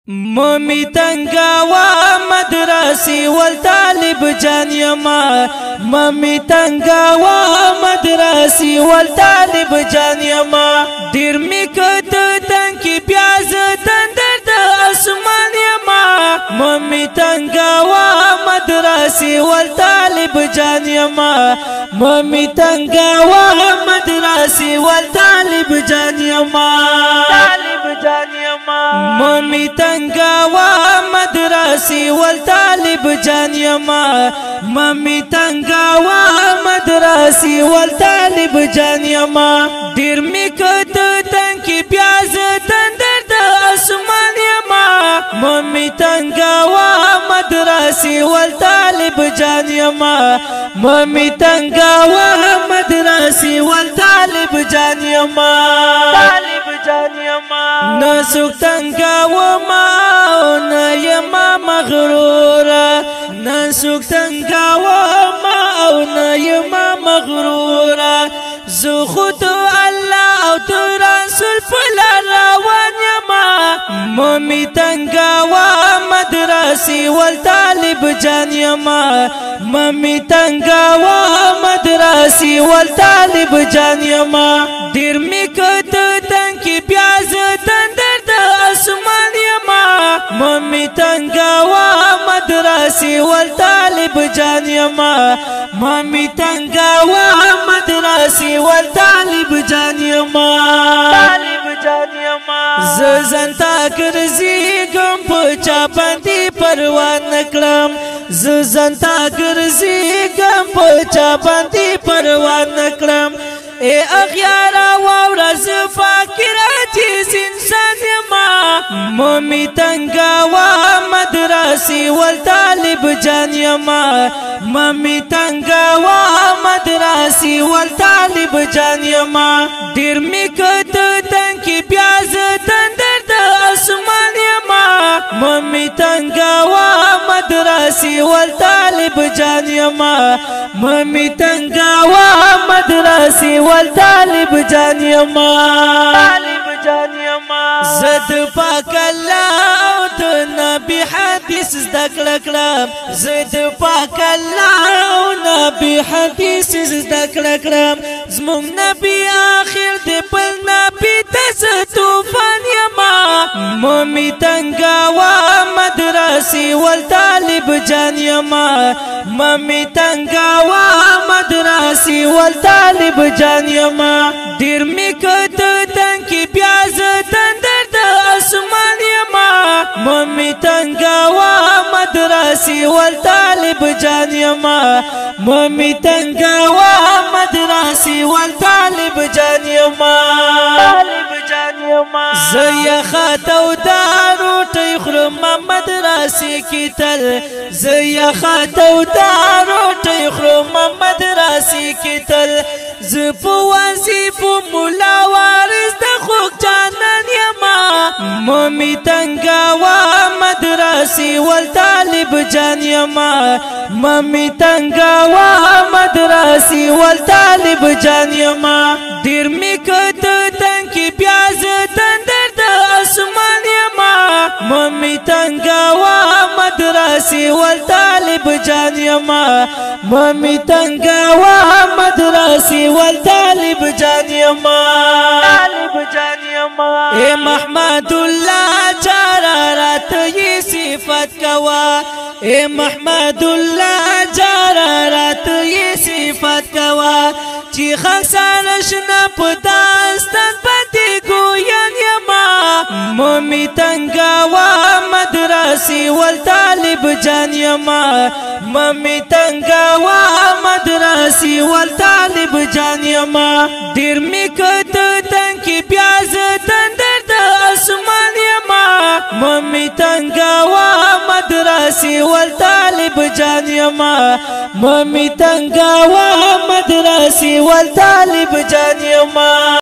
ممی تنگاوا مدرسی والطالب جان یما ممی تنگاوا مدرسی والطالب جان یما دیر میکد تنکی پیاز تندر د اسمان یما ممی تنگاوا مدرسی والطالب جان یما ممی تنگاوا مدرسی والطالب جان یما طالب جان یما ممی تنگاوا مدرسی والطالب جان یما ممی تنگاوا مدرسی والطالب جان یما دیر میکد تنکی پیاز تندر د اسمان یما ممی تنگاوا مدرسی والطالب جان یما ممی تنگاوا مدرسی والطالب جان یما طالب جان یما نسوک تنگاوا ما نایما مغرورا نسوک تنگاوا ما نایما مغرورا زو خود الله او تو رسول فلا روان یما ممی تنگاوا مدرسی والطالب جان یما ممی تنگاوا مدرسی والطالب جان یما دیر میکد تنکی پیاز تندر د اسمان یما ممی تنگاوا مدرسی والطالب جان یما ممی تنگاوا مدرسی والطالب جان یما طالب جان یما زنتا کرزیگم پچا باندې پروا نکړم زنتا کرزیگم پچا باندې پروا نکړم اے اغیارا واورز فاکر عجیز انسان یما ممی تنگاوا مدرسی والطالب جان یما ممی تنگاوا مدرسی والطالب جان یما دیر میکد تنکی پیاز تندر د اسمان یما ممی تنگاوا مدرسی والطالب جان یما ممی تنگاوا مدرسی والطالب جان یما طالب جان یما زد پاک الله او د نبی حدیث زدکړه کړم زد پاک الله او نبی حدیث زدکړه کړم زموږ نبی اخر دی بل نبی تس طوفان یما ممی تنگاوا مدرسی والطالب جان یما ممی تنگاوا مدرسی والطالب جان یما دیر میکد تنکی پیاز تندر د اسمان یما ممی تنگاوا مدرسی والطالب جان یما ممی تنگاوا مدرسی والطالب جان یما طالب جان یما زیا خاتو دارو تیخرم مدرسی کی تل زیا خاتو دارو تیخرم مدرسی کی تل زپو وظیفو مولا وارث د خوک جانان یما ممی تنگاوا مدرسی والطالب جان یما ممی تنگاوا مدرسی والطالب جان یما دیر میکد تنکی پیاز تندر د اسمان یما ممی تنگاوا مدرسی والطالب جان یما ممی تنگاوا مدرسی والطالب جان یما طالب جان یما اے محمد الله جرارت یہ صفت کوا اے محمد الله جرارت یہ صفت کوا چی خسان شنا پداستان پتی گوین یما ممی تنگاوا مدرسی والطالب جان یما ممی تنگاوا مدرسی والطالب جان یما دیر میکد تنکی پیاز تندر د اسمان یما ممی تنگاوا مدرسی والطالب جان یما ممی تنگاوا مدرسی والطالب جان یما